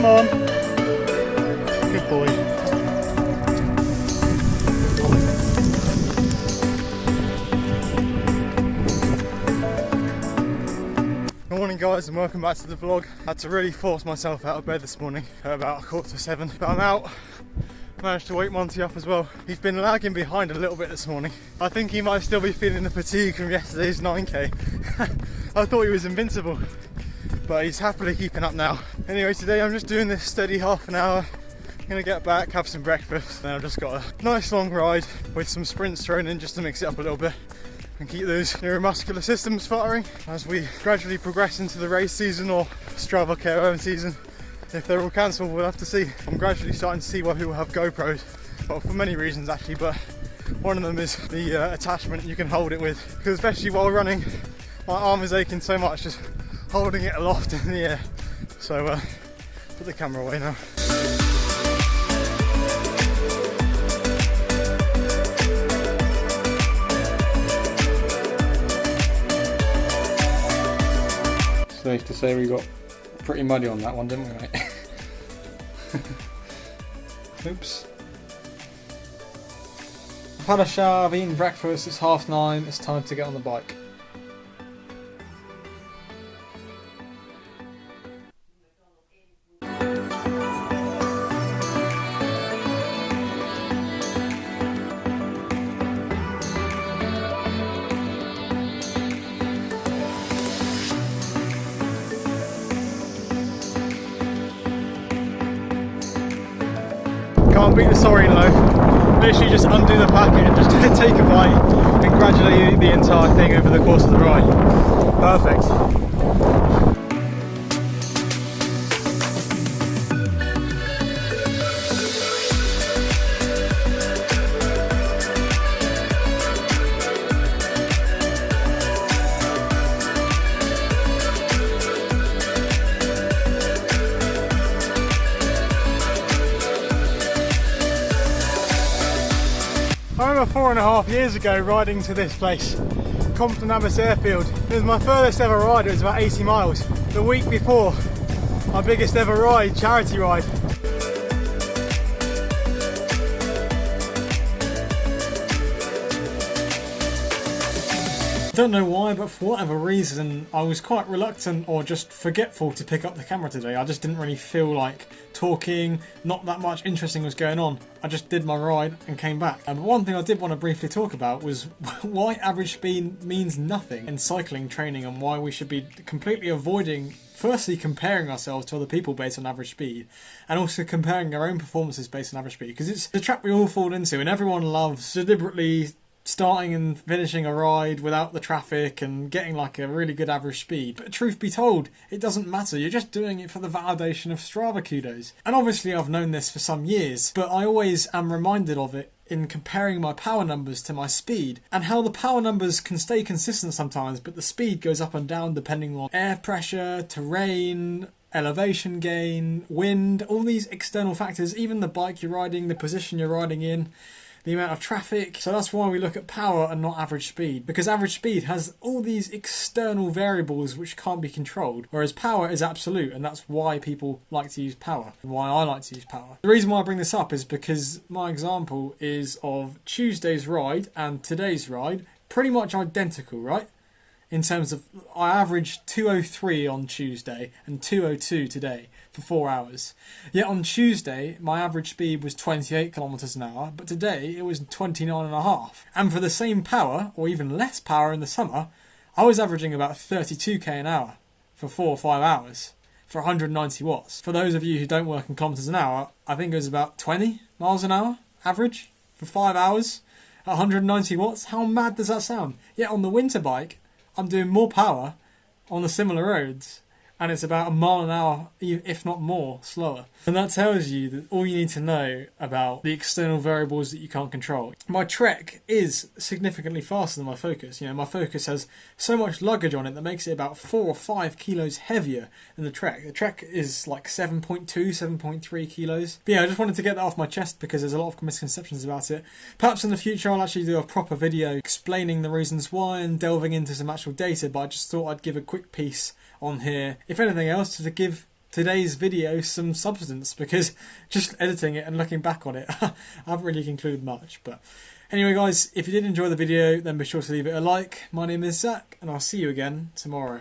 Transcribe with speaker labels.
Speaker 1: Come on. Good boy. Good morning guys and welcome back to the vlog. I had to really force myself out of bed this morning at about 7:15, but I'm out. Managed to wake Monty up as well. He's been lagging behind a little bit this morning. I think he might still be feeling the fatigue from yesterday's 9k. I thought he was invincible, but he's happily keeping up now. Anyway, today I'm just doing this steady half an hour. I'm gonna get back, have some breakfast, then I've just got a nice long ride with some sprints thrown in just to mix it up a little bit and keep those neuromuscular systems firing as we gradually progress into the race season or Strava KOM season. If they're all cancelled, we'll have to see. I'm gradually starting to see why people have GoPros, well, for many reasons actually, but one of them is the attachment you can hold it with, because especially while running, my arm is aching so much just holding it aloft in the air. So put the camera away now. Safe to say we got pretty muddy on that one, didn't we, mate? Oops. I've had a shower, I've eaten breakfast, it's 9:30, it's time to get on the bike. Can't beat the saurian loaf. Literally just undo the packet and just take a bite and gradually eat the entire thing over the course of the ride. Perfect. I remember 4.5 years ago riding to this place, Compton Abbas Airfield. It was my furthest ever ride, it was about 80 miles. The week before, my biggest ever ride, charity ride. I don't know why, but for whatever reason I was quite reluctant or just forgetful to pick up the camera today. I just didn't really feel like talking, not that much interesting was going on. I just did my ride and came back. But one thing I did want to briefly talk about was why average speed means nothing in cycling training and why we should be completely avoiding firstly comparing ourselves to other people based on average speed and also comparing our own performances based on average speed, because it's the trap we all fall into and everyone loves deliberately starting and finishing a ride without the traffic and getting like a really good average speed. But truth be told, it doesn't matter. You're just doing it for the validation of Strava kudos. And obviously I've known this for some years, but I always am reminded of it in comparing my power numbers to my speed and how the power numbers can stay consistent sometimes, but the speed goes up and down depending on air pressure, terrain, elevation gain, wind, all these external factors, even the bike you're riding, the position you're riding in, the amount of traffic. So that's why we look at power and not average speed, because average speed has all these external variables which can't be controlled, whereas power is absolute, and that's why people like to use power, and why I like to use power. The reason why I bring this up is because my example is of Tuesday's ride and today's ride, pretty much identical, right? In terms of, I averaged 2:03 on Tuesday and 2:02 today for 4 hours. Yet on Tuesday, my average speed was 28 kilometers an hour, but today it was 29.5. And for the same power, or even less power in the summer, I was averaging about 32k an hour for 4 or 5 hours for 190 watts. For those of you who don't work in kilometers an hour, I think it was about 20 miles an hour average for 5 hours at 190 watts. How mad does that sound? Yet on the winter bike, I'm doing more power on the similar roads and it's about a mile an hour, if not more, slower. And that tells you that all you need to know about the external variables that you can't control. My Trek is significantly faster than my Focus. You know, my Focus has so much luggage on it that makes it about 4 or 5 kilos heavier than the Trek. The Trek is like 7.2, 7.3 kilos. But yeah, I just wanted to get that off my chest because there's a lot of misconceptions about it. Perhaps in the future I'll actually do a proper video explaining the reasons why and delving into some actual data, but I just thought I'd give a quick piece on here, if anything else, to today's video some substance, because just editing it and looking back on it, I haven't really concluded much. But anyway guys, if you did enjoy the video, then be sure to leave it a like. My name is Zach, and I'll see you again tomorrow.